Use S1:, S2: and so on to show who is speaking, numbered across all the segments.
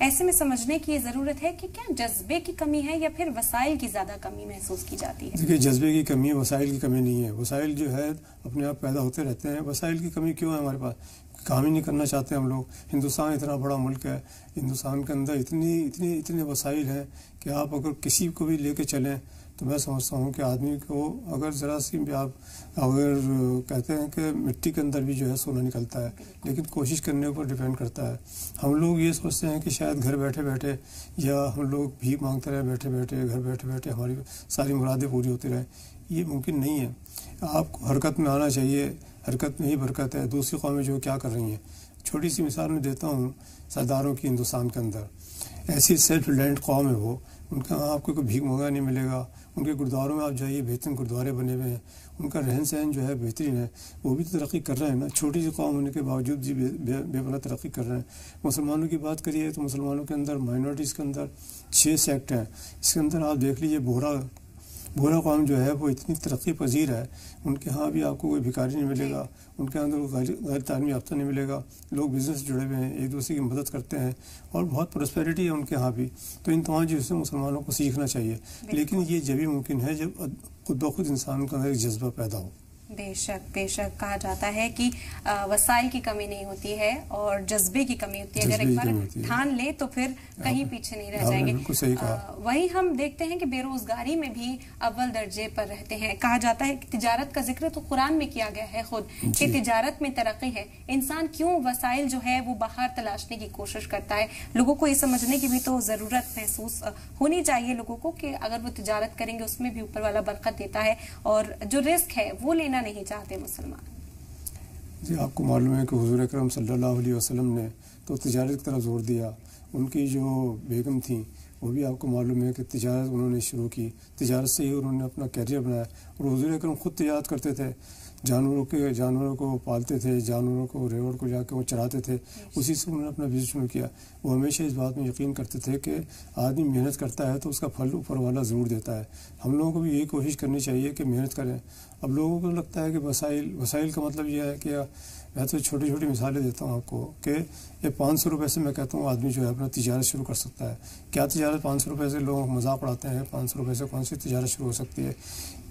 S1: ایسے میں سمجھنے کی یہ ضرورت ہے کہ کیا جذبے کی کمی ہے یا پھر وسائل کی زیادہ کمی محسوس کی جاتی ہے؟
S2: دیکھیے جذبے کی کمی ہے، وسائل کی کمی نہیں ہے. وسائل جو ہے اپنے آپ پیدا ہوتے رہتے ہیں. وسائل کی کمی کیوں ہے ہمارے پاس؟ کام ہی نہیں کرنا چاہتے ہم لوگ. ہندوستان اتنا بڑا ملک ہے، ہندوستان کے اندر اتنے وسائل ہیں کہ آپ اگر کسی کو بھی لے کے چلیں تو میں سمجھتا ہوں کہ آدمی کو اگر ذرا سی بھی آپ اگر کہتے ہیں کہ مٹی کے اندر بھی جو ہے سونا نکلتا ہے، لیکن کوشش کرنے پر ڈیپینڈ کرتا ہے. ہم لوگ یہ سوچتے ہیں کہ شاید گھر بیٹھے بیٹھے یا ہم لوگ بھیک مانگتے رہے بیٹھے بیٹھے، گھر بیٹھے بیٹھے ہماری ساری مرادیں پوری ہوتی رہیں. یہ ممکن نہیں ہے. آپ کو حرکت میں آنا چاہیے، حرکت میں ہی برکت ہے. دوسری قومیں جو کیا کر رہی ہیں، چھوٹی سی مثال میں دیتا ہوں سرداروں کی. ہندوستان کے اندر ایسی سیلف ریلائنٹ قوم ہے وہ، ان کا آپ کو کوئی بھیک مانگا نہیں ملے گا. ان کے گردواروں میں آپ جائیے، بہترین گردوارے بنے ہوئے ہیں. ان کا رہن سہن جو ہے بہترین ہے. وہ بھی تو ترقی کر رہے ہیں نا، چھوٹی سی قوم ہونے کے باوجود بھی بے پناہ ترقی کر رہے ہیں. مسلمانوں کی بات کریے تو مسلمانوں کے اندر مائنورٹیز کے اندر 6 سیکٹ ہیں. اس کے اندر آپ دیکھ لیجیے بورا قوم جو ہے وہ اتنی ترقی پذیر ہے. ان کے ہاں بھی آپ کو کوئی بھکاری نہیں ملے گا، ان کے اندر غیر تعلیمی یافتہ نہیں ملے گا. لوگ بزنس سے جڑے ہوئے ہیں، ایک دوسرے کی مدد کرتے ہیں اور بہت پراسپیرٹی ہے ان کے ہاں بھی. تو ان تمام چیزوں سے مسلمانوں کو سیکھنا چاہیے. لیکن یہ جبھی ممکن ہے جب خود بخود انسان کے اندر ایک جذبہ پیدا ہو.
S1: بے شک کہا جاتا ہے کہ وسائل کی کمی نہیں ہوتی ہے اور جذبے کی کمی ہوتی ہے. اگر ایک بار ٹھان لے تو پھر کہیں پیچھے نہیں رہ جائیں گے. وہیں ہم دیکھتے ہیں کہ بے روزگاری میں بھی اول درجے پر رہتے ہیں. کہا جاتا ہے کہ تجارت کا ذکر تو قرآن میں کیا گیا ہے خود کہ تجارت میں ترقی ہے. انسان کیوں وسائل جو ہے وہ باہر تلاشنے کی کوشش کرتا ہے؟ لوگوں کو یہ سمجھنے کی بھی تو ضرورت محسوس ہونی چاہیے لوگوں کو کہ اگر وہ تجارت کریں گے اس میں بھی اوپر والا برکت دیتا ہے اور جو رزق ہے وہ لینا نہیں چاہتے مسلمان.
S2: جی آپ کو معلوم ہے کہ حضور اکرم صلی اللہ علیہ وسلم نے تو تجارت کی طرف زور دیا. ان کی جو بیگم تھیں وہ بھی آپ کو معلوم ہے کہ تجارت انہوں نے شروع کی. تجارت سے ہی انہوں نے اپنا کیریئر بنایا. اور حضور اکرم خود تجارت کرتے تھے، جانوروں کو پالتے تھے، جانوروں کو ریوڑ کو جا کے وہ چراتے تھے. اسی سے انہوں نے اپنا بزنس شروع کیا. وہ ہمیشہ اس بات میں یقین کرتے تھے کہ آدمی محنت کرتا ہے تو اس کا پھل اوپر والا ضرور دیتا ہے. ہم لوگوں کو بھی یہی کوشش کرنی چاہیے کہ محنت کریں. اب لوگوں کو لگتا ہے کہ وسائل کا مطلب یہ ہے کہ میں تو چھوٹی چھوٹی مثالیں دیتا ہوں آپ کو کہ یہ 500 روپے سے میں کہتا ہوں آدمی جو ہے اپنا تجارت شروع کر سکتا ہے. کیا تجارت 500 روپے سے؟ لوگ مذاق اڑاتے ہیں 500 روپے سے کون سی تجارت شروع ہو سکتی ہے.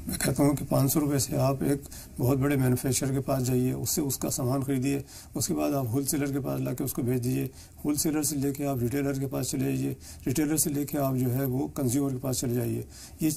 S2: میں کہتا ہوں کہ 500 روپے سے آپ ایک بہت بڑے مینوفیکچرر کے پاس جائیے، اس سے اس کا سامان خریدیے. اس کے بعد آپ ہول سیلر کے پاس لا کے اس کو بیچ دیجیے. ہول سیلر سے لے کے آپ ریٹیلر کے پاس چلے جائیے. ریٹیلر سے لے کے آپ جو ہے وہ کنزیومر کے پاس چلے جائیے. یہ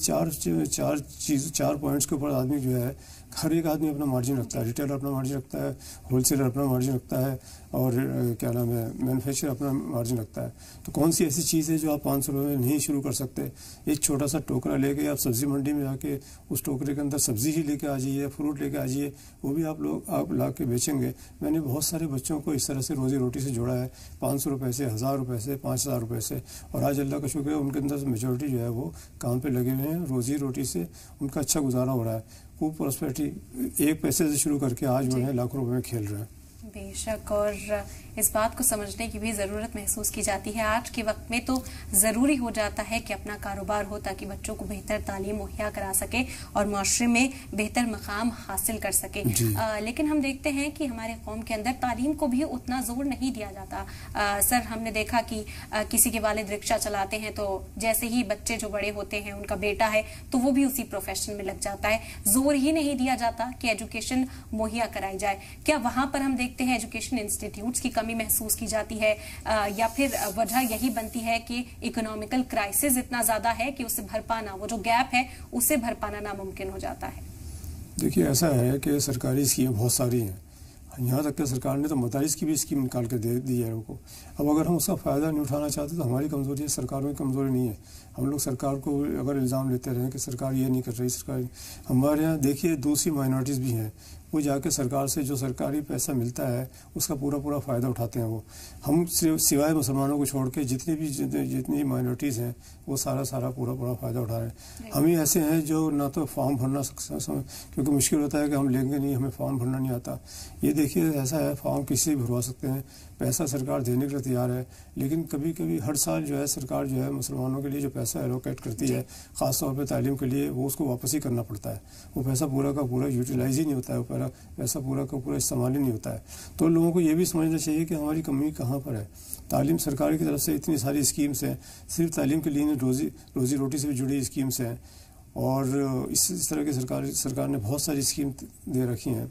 S2: چار پوائنٹس کے اوپر آدمی جو ہے ہر ایک آدمی اپنا مارجن رکھتا ہے. ریٹیلر اپنا مارجن رکھتا ہے، ہول سیلر اپنا مارجن رکھتا ہے اور کیا نام ہے مینوفیکچرر اپنا مارجن رکھتا ہے. تو کون سی ایسی چیز ہے جو آپ 500 روپے میں نہیں شروع کر سکتے؟ ایک چھوٹا سا ٹوکرا لے کے آپ سبزی منڈی میں جا کے اس ٹوکرے کے اندر سبزی ہی لے کے آ جائیے، فروٹ لے کے آ جائیے، وہ بھی آپ لا کے بیچیں گے. میں نے بہت سارے بچوں کو اس طرح سے روزی روٹی سے جوڑا ہے، 500 روپے سے، 1000 روپے سے، 5000 روپے سے. اور آج اللہ کا شکر ہے ان کے اندر میجورٹی جو ہے وہ کام پہ لگے ہوئے ہیں. روزی روٹی سے ان کا اچھا گزارا ہو رہا ہے. خوب پراسپیرٹی 1 پیسے سے شروع کر کے آج وہ لاکھوں روپے میں کھیل رہے ہیں.
S1: بے شک اور اس بات کو سمجھنے کی بھی ضرورت محسوس کی جاتی ہے. آج کے وقت میں تو ضروری ہو جاتا ہے کہ اپنا کاروبار ہو تاکہ بچوں کو بہتر تعلیم مہیا کرا سکے اور معاشرے میں بہتر مقام حاصل کر سکے. لیکن ہم دیکھتے ہیں کہ ہمارے قوم کے اندر تعلیم کو بھی اتنا زور نہیں دیا جاتا. سر ہم نے دیکھا کہ کسی کے والد رکشہ چلاتے ہیں تو جیسے ہی بچے جو بڑے ہوتے ہیں ان کا بیٹا ہے تو وہ بھی اسی پروفیشن میں لگ جاتا ہے. زور ہی نہیں دیا جاتا کہ ایجوکیشن مہیا کرائی جائے. کیا وہاں پر ہم دیکھتے ہیں ایجوکیشن انسٹیٹیوٹس کی کمی محسوس کی جاتی ہے یا پھر وجہ یہی بنتی ہے کہ اکنامیکل کرائسس اتنا زیادہ ہے کہ اسے بھر پانا، وہ جو گیپ ہے اسے بھر پانا ناممکن ہو جاتا ہے؟
S2: دیکھیے ایسا ہے کہ سرکاری اسکیم بہت ساری ہیں. یہاں تک کہ سرکار نے تو مدارس کی بھی اسکیم نکال کے دے دی ہے لوگوں کو. اب اگر ہم اس کا فائدہ نہیں اٹھانا چاہتے تو ہماری کمزوری ہے، سرکاروں کی کمزوری نہیں ہے. ہم لوگ سرکار کو اگر الزام لیتے رہیں کہ سرکار یہ نہیں کر رہی، سرکار ہمارے یہاں دیکھیے دوسری مائنورٹیز بھی ہیں، وہ جا کے سرکار سے جو سرکاری پیسہ ملتا ہے اس کا پورا فائدہ اٹھاتے ہیں. وہ ہم سوائے مسلمانوں کو چھوڑ کے جتنی مائنورٹیز ہیں وہ سارا پورا فائدہ اٹھا رہے ہیں. ہم ہی ایسے ہیں جو نہ تو فارم بھرنا کیونکہ مشکل ہوتا ہے کہ ہم لیں گے نہیں، ہمیں فارم بھرنا نہیں آتا. یہ دیکھیے ایسا ہے فارم کسی بھی بھروا سکتے ہیں، پیسہ سرکار دینے کے لیے تیار ہے. لیکن کبھی ہر سال جو ہے سرکار جو ہے مسلمانوں کے لیے جو پیسہ ایلوکیٹ کرتی ہے خاص طور پہ تعلیم کے لیے، وہ اس کو واپس ہی کرنا پڑتا ہے. وہ پیسہ پورا کا پورا یوٹیلائز ہی نہیں ہوتا ہے. ہمارا ایسا پورا کا پورا استعمال ہی نہیں ہوتا ہے. تو لوگوں کو یہ بھی سمجھنا چاہیے کہ ہماری کمی کہاں پر ہے. تعلیم سرکار کی طرف سے اتنی ساری اسکیمس ہیں, صرف تعلیم کے لیے روزی روٹی سے بھی جڑی اسکیمس ہیں, اور اس طرح کی سرکار نے بہت ساری اسکیم دے رکھی ہیں.